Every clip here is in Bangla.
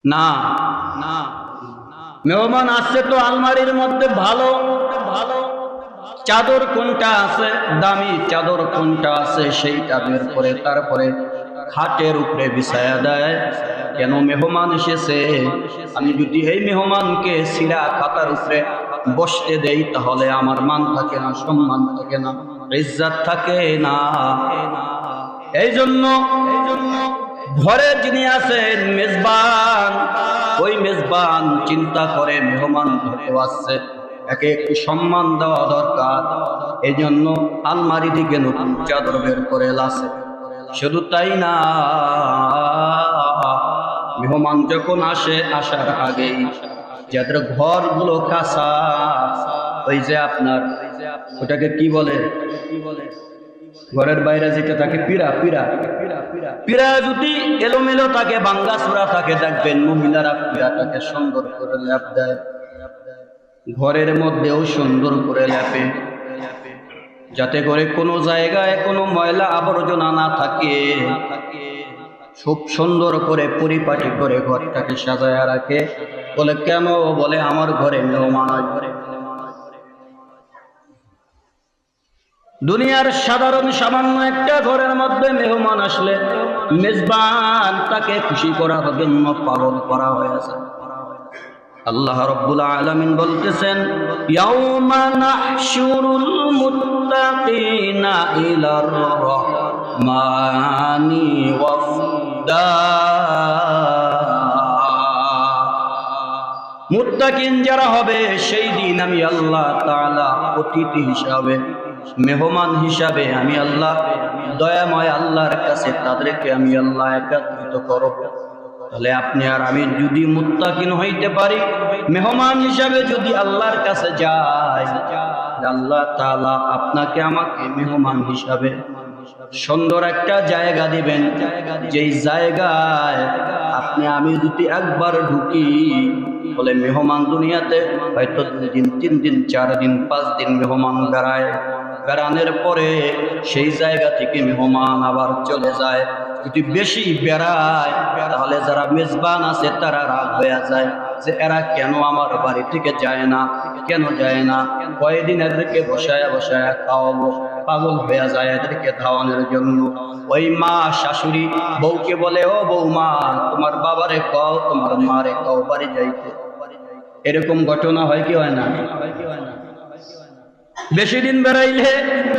না না মেহমান আসছে তো আলমারির মধ্যে ভালো ভালো চাদর কোনটা আছে, দামি চাদর কোনটা আছে সেইটা বের করে তারপরে খাটের উপরে বিছায়া দেয়। কেন? মেহমান এসেছে। আমি যদি এই মেহমানকে সিরা খাতার উপরে বসতে দেই তাহলে আমার মান থাকে না, সম্মান থাকে না, ইজ্জত থাকে না। এই জন্য ঘরে যিনি আছেন মেজবান, ওই মেজবান চিন্তা করে মেহমান ধরে আসছে, একে একটু সম্মান দেওয়া দরকার। এই জন্য আলমারি থেকে নতুন চাদর বের করে লাসে। শুধু তাই না, মেহমান যখন আসে আসার আগেই যাদের ঘরগুলো কাঁচা, ওই যে আপনার ওটাকে কি বলে, ঘরের বাইরে যেটা থাকে পিড়া, পিড়া পিড়া যদি এলোমেলো থাকে, ভাঙ্গা চূড়া থাকে, দেখবেন মহিলারা পিড়াটাকে সুন্দর করে লেপ দেয়, ঘরের মধ্যেও সুন্দর করে লেপে, যাতে করে কোনো জায়গায় কোনো ময়লা আবর্জনা না থাকে। খুব সুন্দর করে পরিপাটি করে ঘরটাকে সাজায় রাখে। বলে কেন? বলে আমার ঘরে মেহমান আসবে। দুনিয়ার সাধারণ সামান্য একটা ঘরের মধ্যে মেহমান আসলে মেজবান তাকে খুশি করার জন্য পালন করা হয়েছে। আল্লাহ রাব্বুল আলামিন বলতেছেন, ইয়াউমা নাহশুরুল মুত্তাকিনা ইলার রাহমানি ওয়াফদা। মুত্তাকিন যারা হবে সেই দিন আমি আল্লাহ তাআলা অতিথি হিসাবে, মেহমান হিসাবে আমি আল্লাহ দয়াময় আল্লাহর কাছে তাদেরকে আমি আল্লাহ একত্রিত করব। তাহলে আপনি আর আমি যদি মুত্তাকিন হইতে পারি, মেহমান হিসাবে যদি আল্লাহর কাছে যাই, আল্লাহ তাআলা আপনাকে আমাকে মেহমান হিসাবে সুন্দর একটা জায়গা দিবেন, যেই জায়গায় আপনি আমি যদি একবার ঢুকি, বলে মেহমান দুনিয়াতে হয়তো 2 দিন 3 দিন 4 দিন 5 দিন মেহমান বেড়ানোর পরে সেই জায়গা থেকে মেহমান আবার চলে যায়। যদি বেশি বেড়ায় তাহলে যারা মেজবান আছে তারা রাগ হয়ে যায় যে এরা কেন আমার বাড়ি থেকে যায় না, কেন যায় না, কয়েকদিন এদেরকে বসায়া বসায়া খাওয়াবো, পাগল হয়ে যায় এদেরকে খাওয়ানোর জন্য। ওই মা শাশুড়ি বউকে বলে, ও বৌমা তোমার বাবারে কও, তোমার মারে কও বাড়ি যাইতে। এরকম ঘটনা হয় কি হয় না? বেশি দিন বেড়াইলে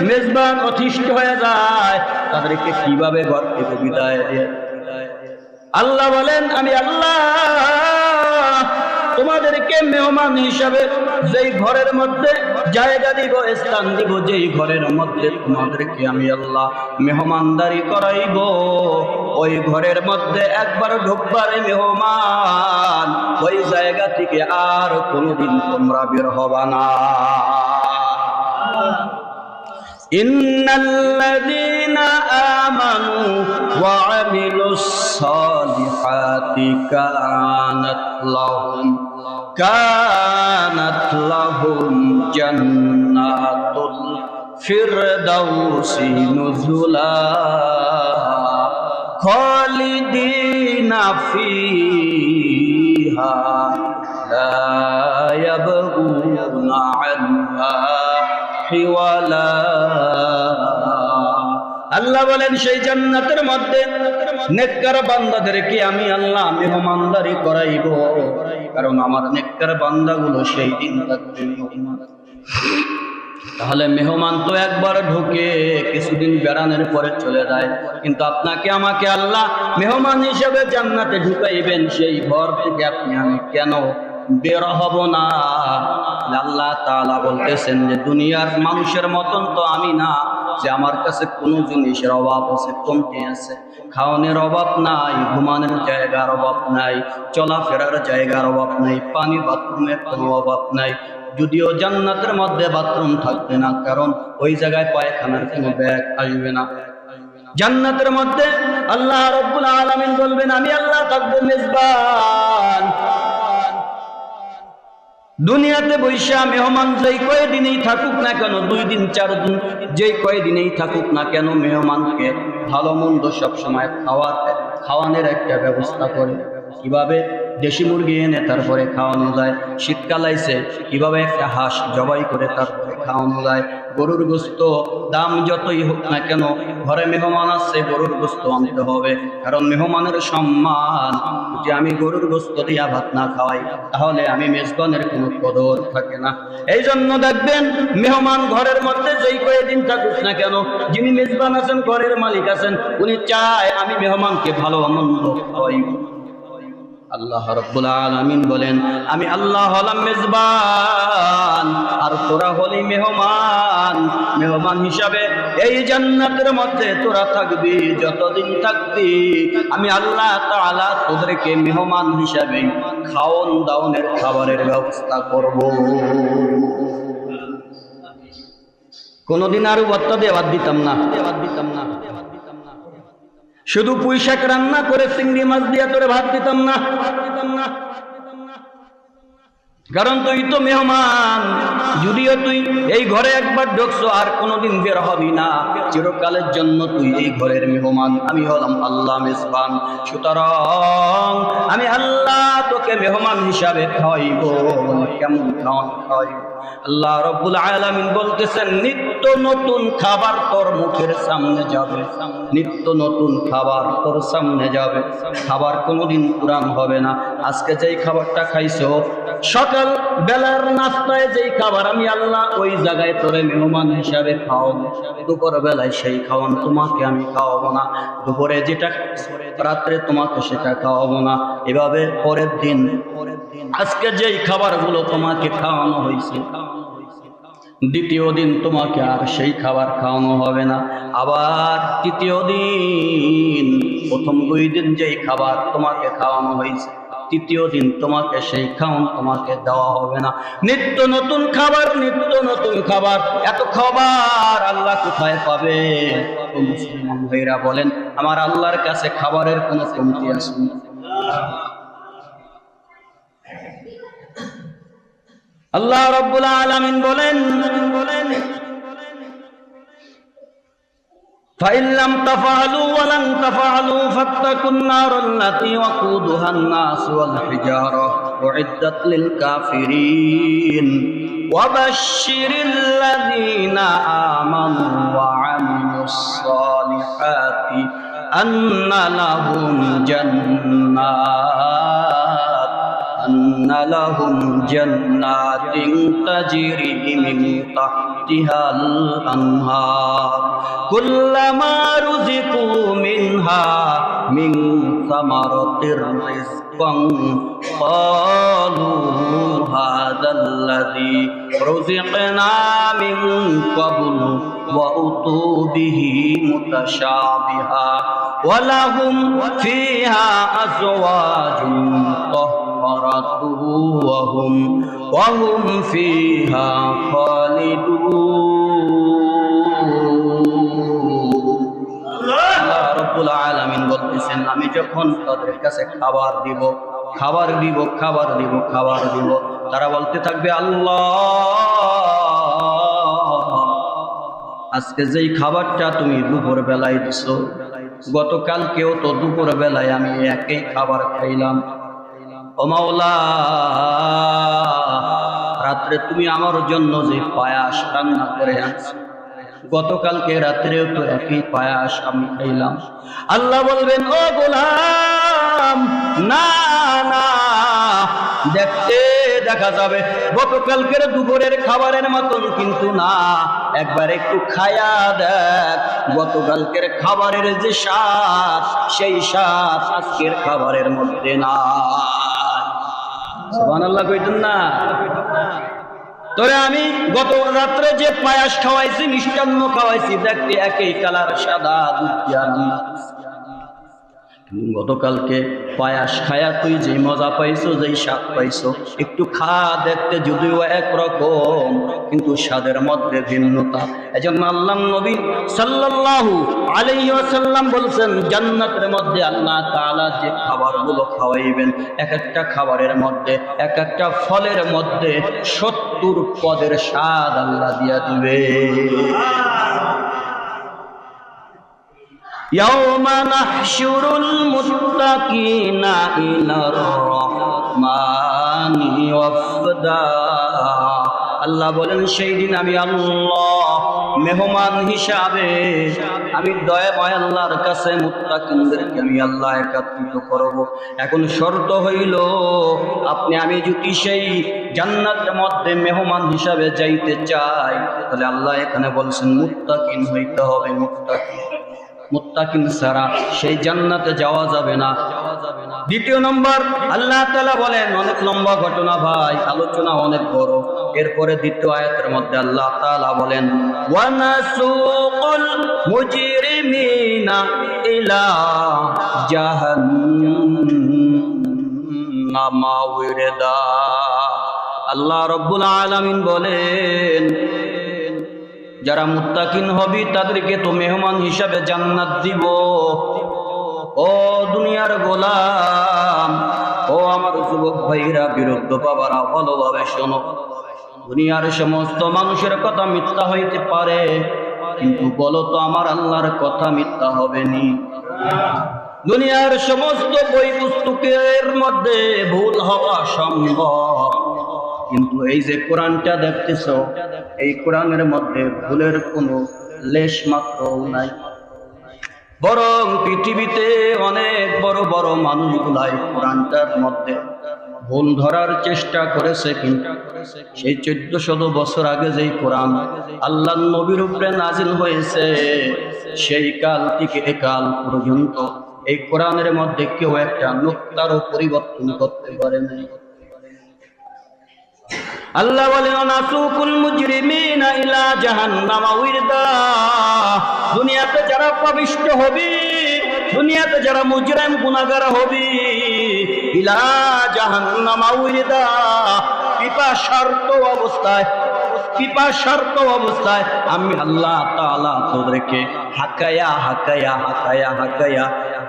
মেজবান অতিষ্ঠ হয়ে যায়, তাদেরকে কিভাবে ঘর থেকে বিদায় দিয়ে। আল্লাহ বলেন, আমি আল্লাহ তোমাদেরকে মেহমান হিসাবে যেই ঘরের মধ্যে জায়গা দিব, স্থান দিব, যেই ঘরের মধ্যে তোমাদেরকে আমি আল্লাহ মেহমানদারি করাইব, ওই ঘরের মধ্যে একবার ঢুকবারে মেহমান, ওই জায়গা থেকে আর কোনোদিন তোমরা বের হবা না। ইন্নাল্লাযীনা আমানু ওয়া আমিলুস সালিহাতি কানাত লাহুম জান্নাতুল ফিরদাউসি নুজুলা খালিদিনা ফিহা লা ইয়াবগুনা আনহা হিওয়ালা। আল্লাহ বলেন, সেই জান্নাতের মধ্যে নেককার বান্দাদেরকে আমি আল্লাহ মেহমানদারি করাইব, কারণ আমার নেককার বান্দাগুলো সেই দিন থাকবে। তাহলে মেহমান তো একবার ঢুকে কিছুদিন বেড়ানোর পরে চলে যায়, কিন্তু আপনাকে আমাকে আল্লাহ মেহমান হিসেবে জান্নাতে ঢুকাইবেন, সেই ঘর থেকে আপনি আমি কেন বের হব না? আল্লাহ তাআলা বলতেছেন যে দুনিয়ার মানুষের মতন তো আমি না যে আমার কাছে কোনো জিনিসের অভাব আছে, কমতি আছে। খাওয়ানোর অভাব নাই, ঘুমানোর জায়গার অভাব নাই, চলাফেরার জায়গার অভাব নাই, পানি বাথরুমের কোনো অভাব নাই। যদিও জান্নাতের মধ্যে বাথরুম থাকবে না, কারণ ওই জায়গায় পায়খানার কোনো ব্যাগ আসবে না। জান্নাতের মধ্যে আল্লাহ রাব্বুল আলামিন বলবেন, আমি আল্লাহ থাকবো মেজবান। দুনিয়াতে বৈশা মেহমান যেই কয়দিনেই থাকুক না কেন, 2 দিন 4 দিন যেই কয়দিনেই থাকুক না কেন, মেহমানকে ভালো মন্দ সবসময় খাওয়ানোর একটা ব্যবস্থা করে। কিভাবে দেশি মুরগি এনে তারপরে খাওয়ানো যায়, শীতকাল আইছে কিভাবে একটা হাঁস জবাই করে তারপরে খাওয়ানো যায়। গরুর গোস্ত দাম যতই হোক না কেন, ঘরে মেহমান আসছে গরুর গোস্ত আনতে হবে, কারণ মেহমানের সম্মান। যে আমি গরুর গোস্ত দিয়া ভাত না খাওয়াই তাহলে আমি মেজবানের কোনো কদর থাকে না। এই জন্য দেখবেন মেহমান ঘরের মধ্যে যেই কয়েকদিন থাকুক না কেন, যিনি মেজবান আছেন, ঘরের মালিক আছেন, উনি চায় আমি মেহমানকে ভালো আনন্দ খাওয়াই। আল্লাহ রাব্বুল আলামিন বলেন, আমি আল্লাহ হলাম মেজবান আর তোরা হলি মেহমান। মেহমান হিসাবে এই জান্নাতের মধ্যে তোরা থাকবি, যতদিন থাকবি আমি আল্লাহ তাআলা তোদেরকে মেহমান হিসাবে খাওন দাওনের খাবারের ব্যবস্থা করব। কোনদিন আরো ভর্তা দিয়ে ভাত দিতাম না, শুধু পুঁই শাক রান্না করে চিংড়ি মাছ দিয়া তোরে ভাত দিতাম না, কারণ তুই তো মেহমান। যদিও তুই এই ঘরে একবার ঢুকছো আর কোনোদিন বের হবি না, চিরকালের জন্য তুই এই ঘরের মেহমান। আমি হলাম আল্লাহ মেজবান, সুতরাং আমি আল্লাহ তোকে মেহমান হিসাবে খাওয়াইব। কেমন খাওয়াইব? আল্লাহ রাব্বুল আলামিন বলতেছেন, নিত্য নতুন খাবার তোর মুখের সামনে যাবে, নিত্য নতুন খাবার তোর সামনে যাবে। খাবার কোনোদিন পুরান হবে না। আজকে যেই খাবারটা খাইছো, সকাল বেলার নাস্তায় যেই খাবার আমি আল্লাহ ওই জায়গায় তোরে মেহমান হিসাবে খাওয়াবো। দুপুর বেলায় সেই খাওয়ান তোমাকে আমি খাওয়াবো না, দুপুরে যেটা রাত্রে তোমাকে সেটা খাওয়াবো না। এভাবে পরের দিন আজকে যেই খাবারগুলো তোমাকে খাওয়ানো হয়েছে, দ্বিতীয় দিন তোমাকে আর সেই খাবার খাওয়ানো হবে না। আবার তৃতীয় দিন, প্রথম 2 দিন যেই খাবার তোমাকে খাওয়ানো হয়েছে, তৃতীয় দিন তোমাকে সেই খাওয়ান তোমাকে দেওয়া হবে না। নিত্য নতুন খাবার, নিত্য নতুন খাবার। এত খাবার আল্লাহ কোথায় পাবে? মুসলমান ভাইরা বলেন, আমার আল্লাহর কাছে খাবারের কোনো কমতি আছে না। আল্লাহ রাব্বুল আলামিন বলেন, فإن لم تفعلوا ولن تفعلوا فاتقوا النار التي وقودها الناس والحجارة أعدت للكافرين وبشر الذين آمنوا وعملوا الصالحات أن لهم جنات تجري من تحتها الأنهار كلما رزقوا منها من ثمرة رزقا قالوا هذا الذي رزقنا من قبل وأتوا به متشابها ولهم فيها أزواج طهرة وهم فيها خالدون। আল্লাহ রাব্বুল আলামিন বলতেছেন, আমি যখন তাদের কাছে খাবার দিব, তারা বলতে থাকবে, আল্লাহ আজকে যেই খাবারটা তুমি দুপুর বেলায় দিছো, গতকালকেও তো দুপুর বেলায় আমি একই খাবার খাইলাম। ও মাওলা, রাত্রে তুমি আমার জন্য যে পায়াস রান্না করে আনছো, গতকালকে রাত্রেও তো একই পায়াস আমি খাইলাম। আল্লাহ বলবেন, ও গোলাম, না না, দেখতে দেখা যাবে গতকালকের দুপুরের খাবারের মতন কিন্তু না। একবার একটু খায়া দেখ, গতকালকের খাবারের যে স্বাদ, সেই স্বাদ আজকের খাবারের মধ্যে না। সুবহানাল্লাহ কইতেন না? তোরে আমি গত রাত্রে যে পায়াস খাওয়াইছি, মিষ্টান্ন খাওয়াইছি, দেখতে একই কালার, সাদা দুধ দিয়া রান্না। গতকালকে পায়াস খায়া তুই যে মজা পাইছো, যেই স্বাদ পাইছো, একটু খা, দেখতে যদিও একরকম কিন্তু স্বাদের মধ্যে ভিন্নতা। এজন্য আল্লাহর নবী সাল্লাল্লাহু আলাইহি ওয়াসাল্লাম বলছেন, জান্নাতের মধ্যে আল্লাহ তাআলা যে খাবারগুলো খাওয়াইবেন, এক একটা খাবারের মধ্যে, এক একটা ফলের মধ্যে 70 পদের স্বাদ আল্লাহ দিয়া দিবে। ইয়াউমা নাহশুরুল মুত্তাকিনা ইলার রাহমানি ওয়াফদা। আল্লাহ বলেন সেই দিন আমি আল্লাহ মেহমান হিসাবে আমি দয়াময় আল্লাহর কাছে মুত্তাকিনদেরকে আমি আল্লাহ একত্রিত করব। এখন শর্ত হইল আমি যদি সেই জান্নাতের মধ্যে মেহমান হিসাবে যাইতে চাই, তাহলে আল্লাহ এখানে বলছেন মুত্তাকিন হইতে হবে। মুত্তাকিন ছাড়া সেই জান্নাতে যাওয়া যাবে না। দ্বিতীয় নম্বর, আল্লাহ তাআলা বলেন, অনেক লম্বা ঘটনা ভাই, আলোচনা অনেক বড়। এরপরে দ্বিতীয় আয়াতের মধ্যে আল্লাহ তাআলা বলেন, ওয়া নাসুকুল মুজরিমিনা ইলা জাহান্নামা ওয়িরদা। আল্লাহ রাব্বুল আলামিন বলেন, যারা মুত্তাকিন হবে তাদেরকে তো মেহমান হিসাবে জান্নাত দিব। ও দুনিয়ার গোলাম, ও আমার যুবক ভাইরা, বিরুদ্ধ বাবারা, ভালোভাবে শোনো। দুনিয়ার সমস্ত মানুষের কথা মিথ্যা হইতে পারে, কিন্তু বলো তো আমার আল্লাহর কথা মিথ্যা হবে নি? দুনিয়ার সমস্ত বই পুস্তকের মধ্যে ভুল হওয়া সম্ভব, কিন্তু এই যে কোরআনটা দেখতেছ, এই কোরআনের মধ্যে ভুলের কোনো লেশ মাত্রও নাই। বরং পৃথিবীতে অনেক বড় বড় মানুষগুলাই কোরআনটার মধ্যে ভুল ধরার চেষ্টা করেছে, কিন্তু সেই 1400 বছর আগে যেই কোরআন আল্লাহর নবীর উপরে নাজিল হয়েছে, সেই কাল থেকে এ কাল পর্যন্ত এই কোরআনের মধ্যে কেউ একটা নুক্তারও পরিবর্তন করতে পারে না। আল্লাহ বলেন, নাসুকুল মুজরিমিনা ইলা জাহান্নামা ওয়িরদা। দুনিয়াতে যারা পাপিষ্ঠ হবে, দুনিয়াতে যারা মুজরিম গুনাহগার হবে, ইলা জাহান্নামা ওয়িরদা, পিপাসার্ত অবস্থায় আমি আল্লাহ তাআলা তোদেরকে হাকায়া হাকায়া হাকায়া হাকায়া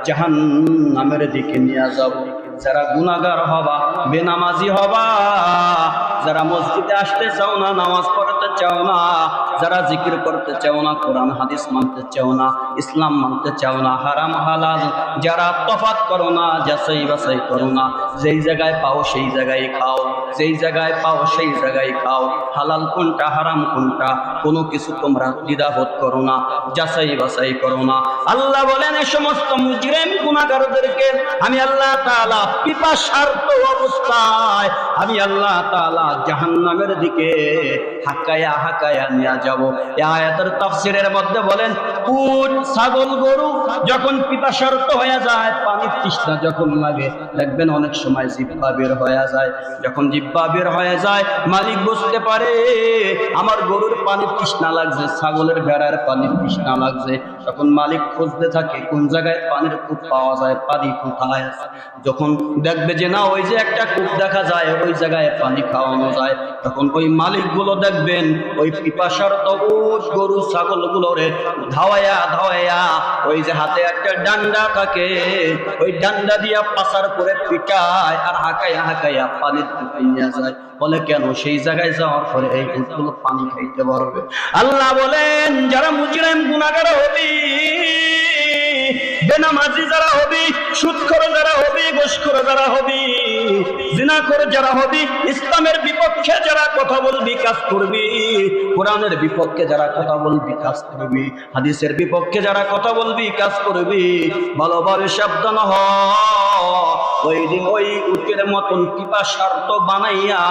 জাহান্নামের দিকে নিয়ে যাব। যারা গুনাহগার হবা, বেনামাজি হবা, যারা মসজিদে আসতে চাও না, নামাজ পড়তে চাও না, যারা জিকির করতে চাও না, কোরআন হাদিস মানতে চাও না, ইসলাম মানতে চাও না, হারাম হালাল যারা তফাৎ করো না, যাচাই বাছাই করো না, যেই জায়গায় পাও সেই জায়গায় খাও, যেই জায়গায় পাও সেই জায়গায় খাও, হালাল কোনটা হারাম কোনটা কোনো কিছু তোমরা দ্বিধাবোধ করো না, যাচাই বাছাই করো না। আল্লাহ বলেন, এই সমস্ত মুজরিম গুনাহগারদেরকে আমি আল্লাহ তাআলা পিপাসার্ত অবস্থায় আমি আল্লাহ তাআলা জাহান্নামের দিকে হাকায়া হাকায়া নিয়ে যাব। এই আয়াতের তাফসীরের মধ্যে বলেন, উট ছাগল গরু যখন পিপাসার্ত হয়ে যায়, পানির তৃষ্ণা যখন লাগে, দেখবেন অনেক সময় জিহ্বা বের হয়ে যায়। যখন জিহ্বা বের হয়ে যায়, মালিক বুঝতে পারে আমার গরুর পানির তৃষ্ণা লাগছে, ছাগলের ভেড়ার পানির তৃষ্ণা লাগছে। তখন মালিক খুঁজতে থাকে কোন জায়গায় পানির কূপ পাওয়া যায়, পানি কোথায়। যখন দেখবে যে না, ওই যে একটা কূপ দেখা যায়, ওই জায়গায় পানি খাওয়ানো যায়, তখন ওই মালিকগুলো দেখবেন ওই পিপাসার্ত উট গরু ছাগলগুলোরে ধাওয়ায়া ধাওয়ায়া, ওই যে হাতে একটা ডান্ডা থাকে, ওই ডান্ডা দিয়া পাচার করে পিটায় আর হাকায়া হাকায়া পানির দিকে নিয়ে যায়। বলে কেন? সেই জায়গায় যাওয়ার পরে এই উটগুলো পানি খাইতে পারবে। আল্লাহ বলেন, যারা মুজরিম গুনাহগার হবে, বেনামাজি যারা হবে, সুদখোর যারা হবে, ঘুষখোর যারা হবে, জিনাখোর যারা হবে, ইসলামের বিপক্ষে যারা কথা বলবি কাজ করবি, কোরআনের বিপক্ষে যারা কথা বলবি কাজ করবি, হাদিসের বিপক্ষে যারা কথা বলবি কাজ করবি, ভালোভাবে সাবধান হ। ওই দিন ওই উটের মতন পিপাসার্ত বানাইয়া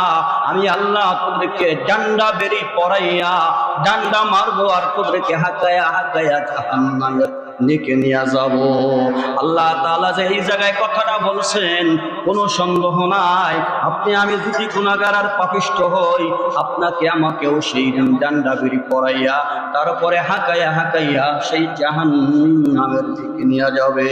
আমি আল্লাহ তোদেরকে ডান্ডা বেরি পড়াইয়া ডান্ডা মারবো, আর তোদেরকে হাকায়া হাকায়া জাহান্নামের দিকে নিয়ে যাব। আল্লাহ তাআলা যে এই জায়গায় কথাটা বলছেন, কোনো সন্দেহ নাই, আপনি আমি যদি গুনাহগার আর পাপিষ্ঠ হই, আপনাকে আমাকেও সেই দিন ডান্ডা বেরি পড়াইয়া তারপরে হাকায়া হাকাইয়া সেই জাহান্নামের দিকে নিয়ে যাবে।